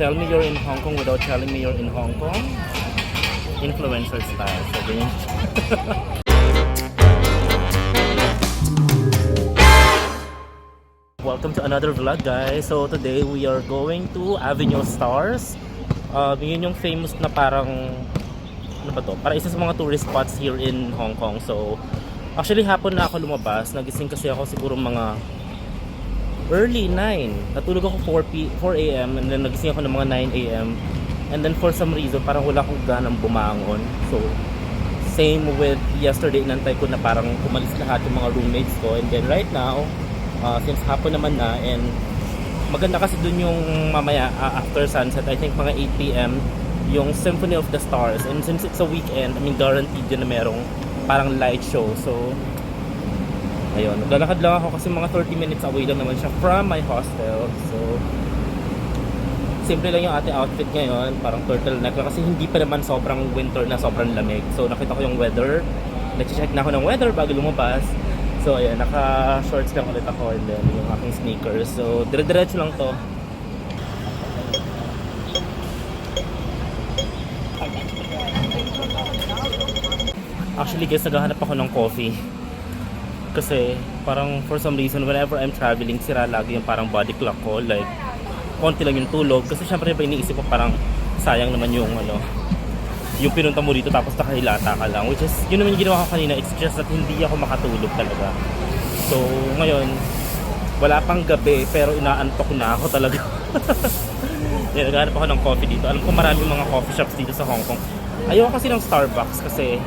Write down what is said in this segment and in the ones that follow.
tell me you're in Hong Kong without telling me you're in Hong Kong. Influencer style. So, ganyan. Welcome to another vlog, guys. So today we are going to Avenue of Stars. Yun yung famous na parang ano ba to? Para isa sa mga tourist spots here in Hong Kong. So actually hapon na ako lumabas. Nagising kasi ako siguro mga early 9. Natulog ako 4 a.m. and then nagising ako ng mga 9 a.m. And then for some reason parang wala akong ganang bumangon. So same with yesterday, inantay ko na parang umalis lahat yung mga roommates ko. And then right now, since hapon naman na, and maganda kasi dun yung mamaya after sunset, I think mga 8 p.m. yung Symphony of the Stars. And since it's a weekend, I mean guaranteed yun na merong parang light show. So ayun, naglalakad lang ako kasi mga 30 minutes away lang naman siya from my hostel. So simple lang yung ating outfit ngayon, parang turtleneck lang kasi hindi pa naman sobrang winter na sobrang lamig. So nakita ko yung weather, nag-check na ako ng weather bago lumabas. So ayan, naka-shorts lang ulit ako and then yung aking sneakers. So dire-diretso lang to. Actually guys, naghahanap ako ng coffee. Kasi parang for some reason whenever I'm traveling, sira lagi yung parang body clock ko. Like konti lang yung tulog. Kasi syempre pa iniisip ko parang sayang naman yung yung pinunta mo dito tapos nakahilata ka lang, which is yun naman yung ginawa ko kanina. It's just that hindi ako makatulog talaga. So ngayon wala pang gabi pero inaantok na ako talaga. Yan, naghanap ako ng coffee dito. Alam ko maraming mga coffee shops dito sa Hong Kong. Ayoko kasi ng Starbucks kasi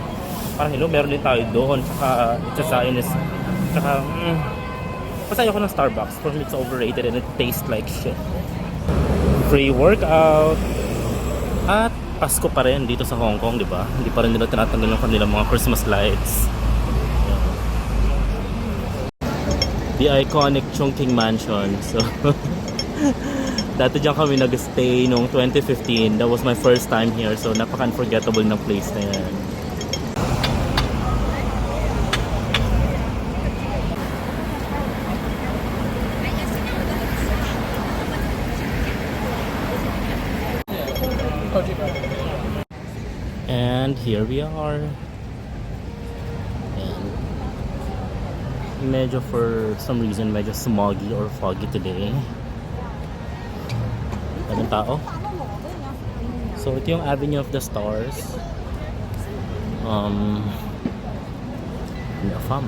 parang hello, meron din tayo doon. Tsaka it's a Zionist. Tsaka basta ayoko ng Starbucks. For me it's overrated and it tastes like shit. Free workout. At Pasko pa rin dito sa Hong Kong, di ba? Hindi pa rin nila tinatanggal yung kanilang mga Christmas lights. The iconic Chongqing Mansion. So, dati dyan kami nag-stay noong 2015. That was my first time here. So, napaka-unforgettable na place na yan. And here we are. And medyo for some reason medyo smoggy or foggy today. Daming tao. So ito yung Avenue of the Stars. Farm.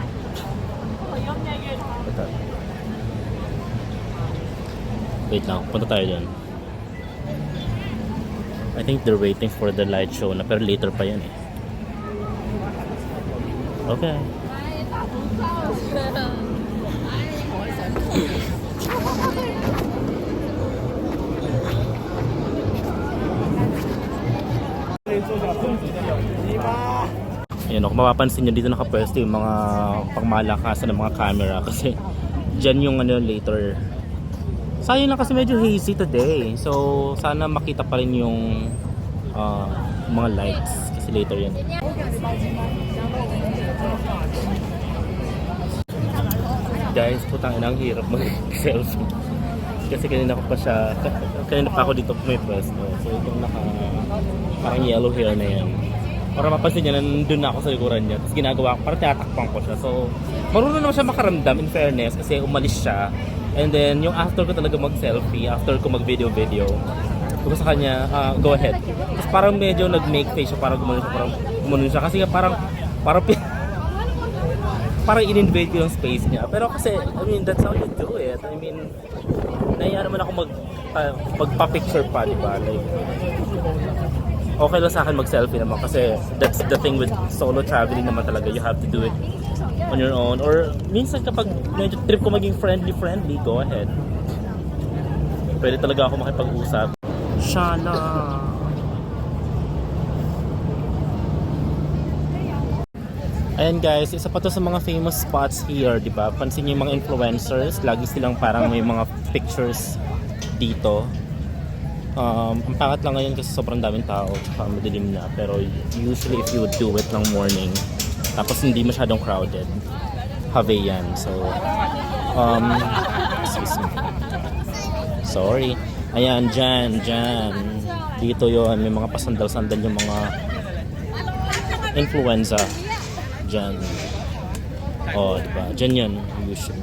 Wait lang, punta tayo dyan. I think they're waiting for the light show na, pero later pa yan eh. Okay. Ayan, kung mapapansin nyo dito nakapwesto yung mga pangmalakasan ng mga camera kasi dyan yung later. Sayang lang kasi medyo hazy today. So sana makita pa rin yung mga lights kasi later yan. Guys, putang ina, ang hirap mag-selfie. Kasi kanina pa ako dito may pwesto. So itong parang yellow hair na yan. Para mapansin niya, nandun na ako sa likuran niya. Tapos ginagawa ko, parang tinatakpan ko siya. So marunong naman siya makaramdam in fairness kasi umalis siya. And then, yung after ko talaga mag-selfie, after ko mag-video, ko sa kanya, go ahead. Tapos parang medyo nag-make face siya, parang gumanon siya. Kasi nga parang in-invade ko yung space niya. Pero kasi, I mean, that's how you do it. I mean, nahiya naman ako magpa-picture pa, di ba? Like, okay lang sa akin mag-selfie naman kasi that's the thing with solo traveling naman talaga. You have to do it on your own, or minsan kapag medyo trip ko maging friendly, go ahead. Pwede talaga ako makipag-usap. Shala. Ayan guys, isa pa to sa mga famous spots here, di ba? Pansin niyo yung mga influencers, lagi silang parang may mga pictures dito. Ang pangat lang ngayon kasi sobrang daming tao, tsaka madilim na, pero usually if you would do it ng morning tapos hindi masyadong crowded, have yan. So excuse me, sorry. Ayan, dyan. Dito yon may mga pasandal-sandal yung mga influenza. Dyan. Oh, diba? Dyan yan, usually.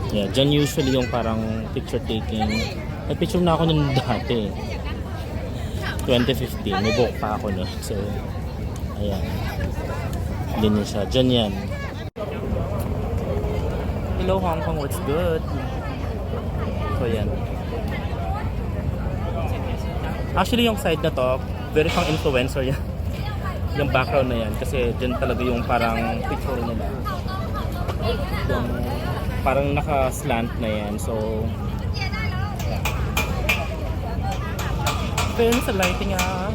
Yeah, dyan usually yung parang picture taking. May picture na ako nun dati. 2015, may book pa ako nun. So, ayan. Ganyan siya. Dyan yan. Hello Hong Kong, what's good? So, yan. Actually, yung side na to, very pang influencer yan. Yung background na yan. Kasi dyan talaga yung parang picture nila. Yung parang naka-slant na yan. So, yeah. Pero sa lighting ah.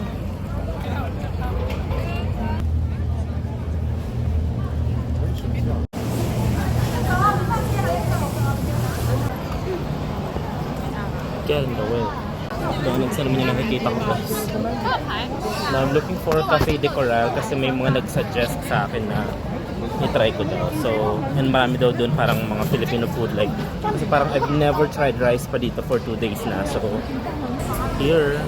Get in the way. Doon sa naman yung nakikita ko guys. Now, I'm looking for Cafe de Coral kasi may mga nag-suggest sa akin na i-try ko daw. So, and marami daw doon parang mga Filipino food like, kasi parang I've never tried rice pa dito for 2 days na. So, here.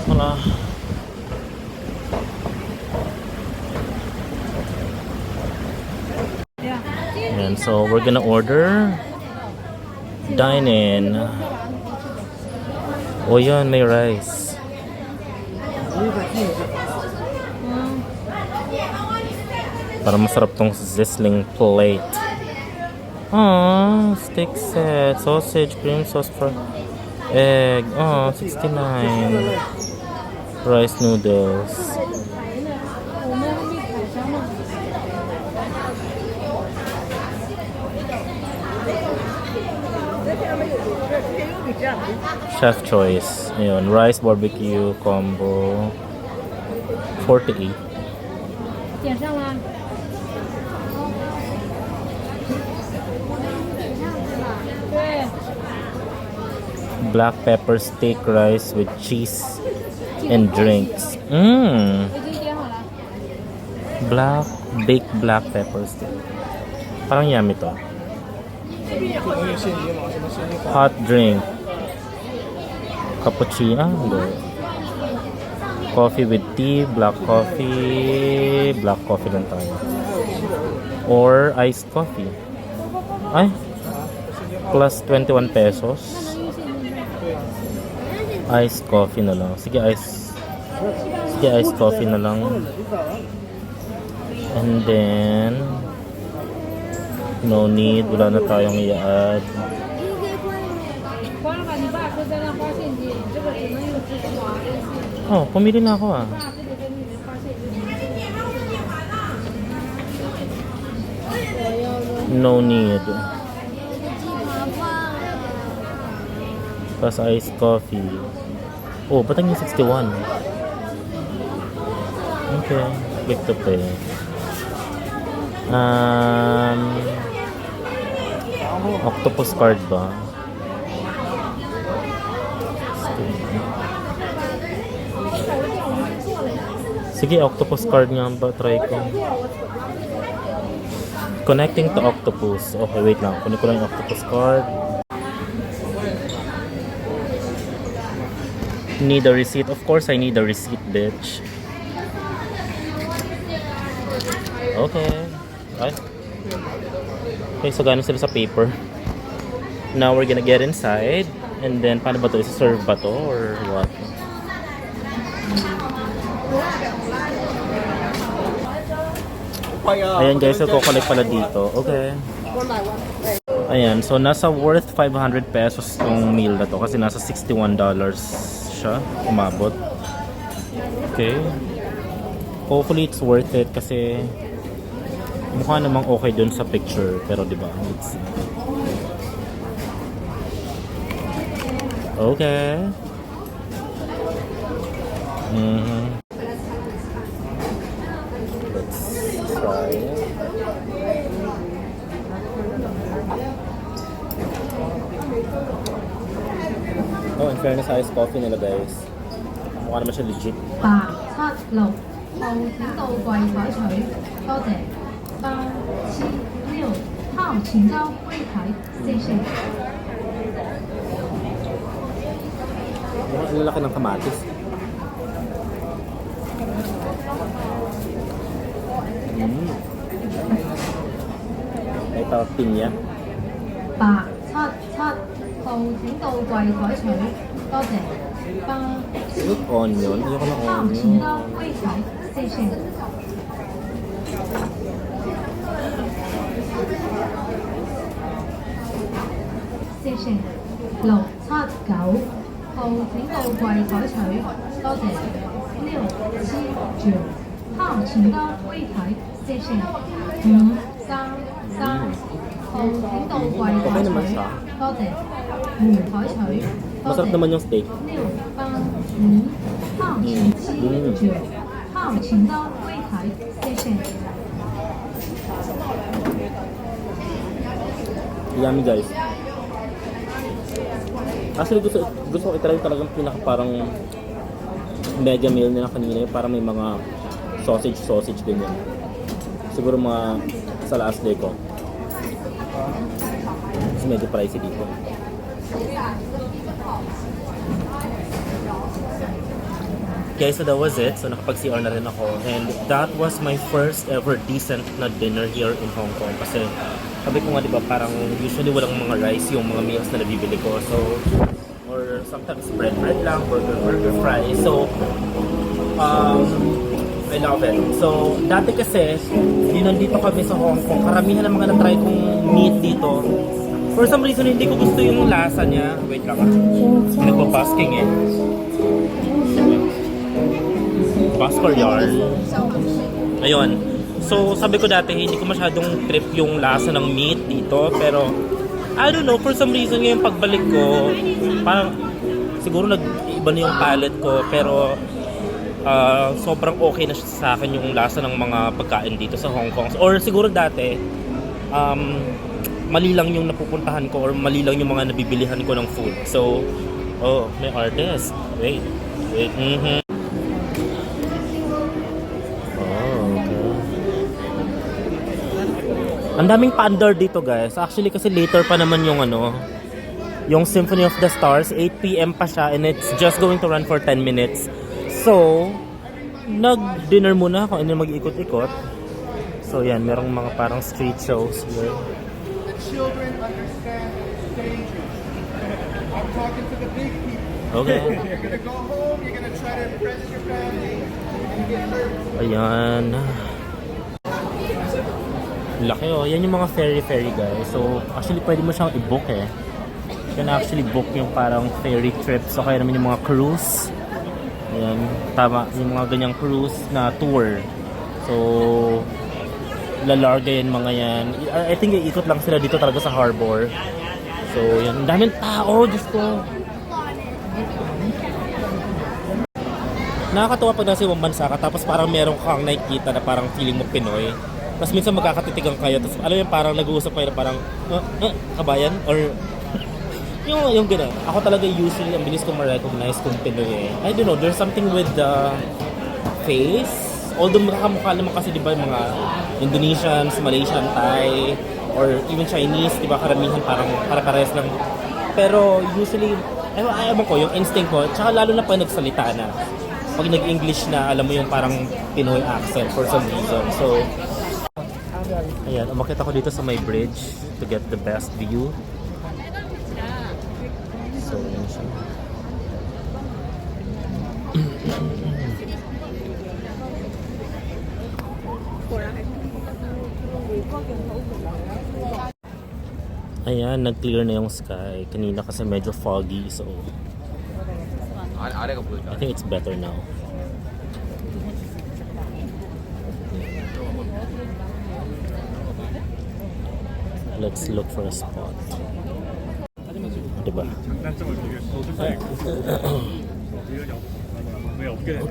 Wala. And so, we're gonna order dine-in. Oh, yan, may rice. Para masarap tong sizzling plate. Oh, steak set, sausage, cream sauce, egg. Oh, 69. Rice noodles. Chef choice. Ayun, rice barbecue combo 48. 点上啦。 Black pepper steak rice with cheese and drinks. 已经点好了。 Baked black pepper steak. Parang yummy to. Hot drink. Cappuccino. Hindi. Coffee with tea, black coffee. Black coffee lang tayo. Or iced coffee. Ay. Plus 21 pesos. Iced coffee na lang. Sige, iced coffee na lang. And then no need, wala na tayong i-add. 关了吧，你爸说在那花现金，这个只能用支付宝。 Oh, pumili na ako ah. 爸非得跟你们花现金。 No need. Plus iced coffee. Oh, ba't ang yung 61? Okay, click to pay. Octopus card ba? Sige, octopus card nga ba? Try ko. Connecting to octopus. Okay, wait lang. Kunin ko lang yung octopus card. Need a receipt? Of course, I need a receipt, bitch. Okay. Ay. Okay, so gano'n sila sa paper. Now we're gonna get inside. And then, paano ba to? Isa-serve ba to? Or what? Ayan guys, so kukunik pala dito. Okay. Ayan, so nasa worth 500 pesos tong meal na to. Kasi nasa $61 siya. Umabot. Okay. Hopefully it's worth it kasi mukha namang okay dun sa picture. Pero diba, let's see. Okay. Let's try it. Oh, in fairness, iced coffee nila guys. Mukha naman siya legit. 8、7、6號請到櫃台取，多謝。8、7、6號请到柜台，谢谢。 Ang lalaki ng kamatis. May tawag pinya. 877號請到櫃台取，多謝。With onion. Ayoko ng 8請 onion. 到櫃台，謝謝。謝謝。679號請到櫃台取，多謝。679號請到櫃台，謝謝。533號請到櫃台 Okay naman 取 siya.，多謝。回台取，多 Masarap 謝。 naman yung steak. 685號請79號請到櫃台，謝謝。 Yummy guys. Actually gusto ko i-try talagang pinaka parang mega meal nila kanina, yung parang may mga sausage ganyan. Siguro mga sa last day ko. Kasi medyo pricey dito. Okay, so that was it. So nakapag-CR na rin ako. And that was my first ever decent na dinner here in Hong Kong. Kasi sabi ko nga diba parang usually walang mga rice yung mga meals na nabibili ko. So, or sometimes bread lang, burger, fries. So, I love it. So, dati kasi, nandito kami sa Hong Kong, karamihan ng mga na-try kong meat dito. For some reason, hindi ko gusto yung lasa niya. Wait lang ah. Nagpa-basking eh. Basker yarn. Ayun. So, sabi ko dati, hindi ko masyadong trip yung lasa ng meat dito. Pero, I don't know, for some reason ngayon pagbalik ko, parang siguro nag-iba na yung palate ko. Pero, sobrang okay na siya sa akin yung lasa ng mga pagkain dito sa Hong Kong. Or siguro dati, mali lang yung napupuntahan ko or mali lang yung mga nabibilihan ko ng food. So, oh, may artist. Wait. Ang daming paandar dito guys. Actually kasi later pa naman yung yung Symphony of the Stars. 8 PM pa siya and it's just going to run for 10 minutes. So, nag-dinner muna ako and then mag-ikot-ikot. So yan, merong mga parang street shows here. The children understand danger. I'm talking to the big people. Okay. You're gonna go home, you're gonna try to impress your family, you're gonna get hurt. Ayan. Laki oh. Yan yung mga ferry guys. So, actually pwede mo siyang i-book eh. You can actually book yung parang ferry trip. So, kaya naman yung mga cruise. Ayan. Tama. Yung mga ganyang cruise na tour. So, lalarga yan mga yan. I think iikot lang sila dito talaga sa harbor. So, yan. Ang daming tao. Diyos ko. Nakakatuwa pag nasa ibang bansa ka tapos parang meron kang nakikita na parang feeling mo Pinoy. Tapos minsan magkakatitigan kayo, tapos alam mo yung parang nag-uusap kayo na parang kabayan? Or yung gano'n. Ako talaga usually, ang bilis kong ma-recognize kung Pinoy eh. I don't know, there's something with the face. Although makakamukha naman kasi diba yung mga Indonesians, Malaysian, Thai, or even Chinese, diba karamihan parang para-pares lang. Pero usually, ayaw ko, yung instinct ko, tsaka lalo na pag nagsalita na. Pag nag-English na, alam mo yung parang Pinoy accent for some reason. So, ayan, umakit ako dito sa may bridge to get the best view. So, yun siya. Ayan, nag-clear na yung sky. Kanina kasi medyo foggy, so I think it's better now. Let's look for a spot. Diba? Okay.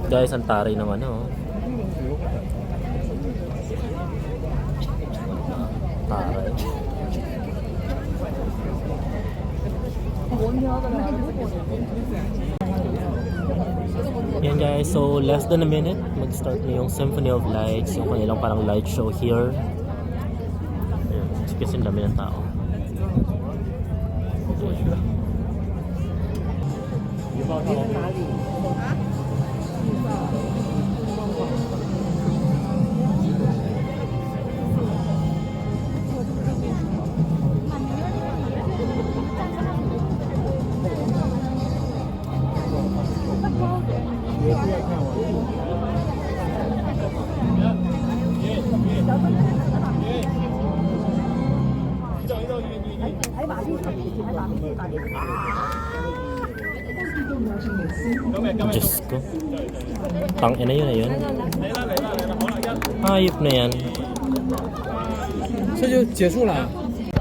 Guys, ang taray ng taray. Yan guys, so less than a minute, mag-start na yung Symphony of Lights, yung kanilang parang light show here. Ayan, kasi ang dami ng tao. Diyos ko. Tangina yun na yun. Hayop na yan. 这就结束了。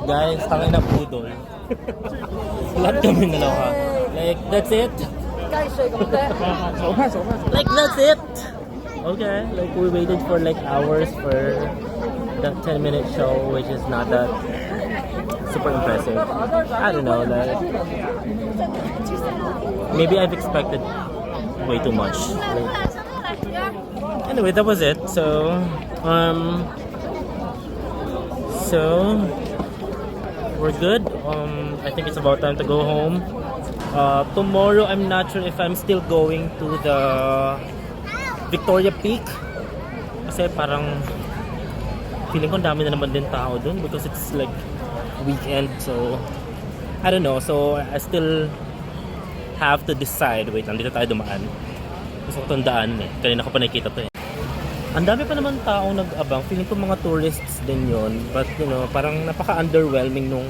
Guys, tangina pudol. Lahat kami nalawa. Like, that's it? 手快手快。 Like, that's it? Okay, like we waited for like hours for that 10-minute show, which is not that super impressive. I don't know, like maybe I've expected way too much. Anyway, that was it. So we're good. I think it's about time to go home. Tomorrow, I'm not sure if I'm still going to the Victoria Peak. Kasi parang feeling ko ang dami na naman din tao dun because it's like weekend. So, I don't know. So, I still have to decide. Wait lang, dito tayo dumaan. Gusto ko itong daan eh. Kanina ko pa nakikita to eh. Ang dami pa naman taong nag-abang. Feeling ko mga tourists din yon. But, you know, parang napaka-underwhelming nung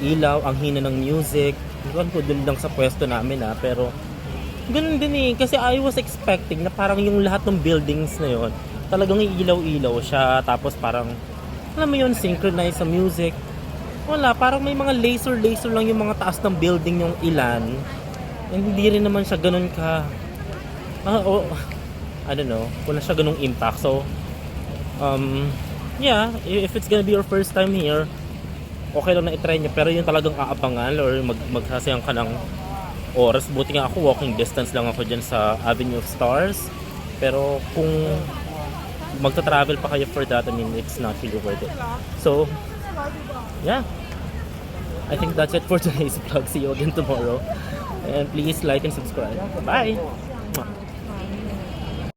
ilaw, ang hina ng music. Hindi ko alam kung dun lang sa pwesto namin ah. Pero, ganun din eh. Kasi I was expecting na parang yung lahat ng buildings na yon talagang ilaw-ilaw siya. Tapos parang, alam mo yun, synchronize sa music. Wala, parang may mga laser lang yung mga taas ng building yung ilan. And hindi rin naman siya ganun ka... I don't know, wala siya ganung impact. So, yeah, if it's gonna be your first time here, okay lang na itry niya. Pero yung talagang aabangan or magsasayang ka ng oras. Buti nga ako, walking distance lang ako dyan sa Avenue of Stars. Pero kung magta-travel pa kayo for that, I mean, it's not really worth it. So, yeah. I think that's it for today's vlog. See you again tomorrow. And please like and subscribe. Bye!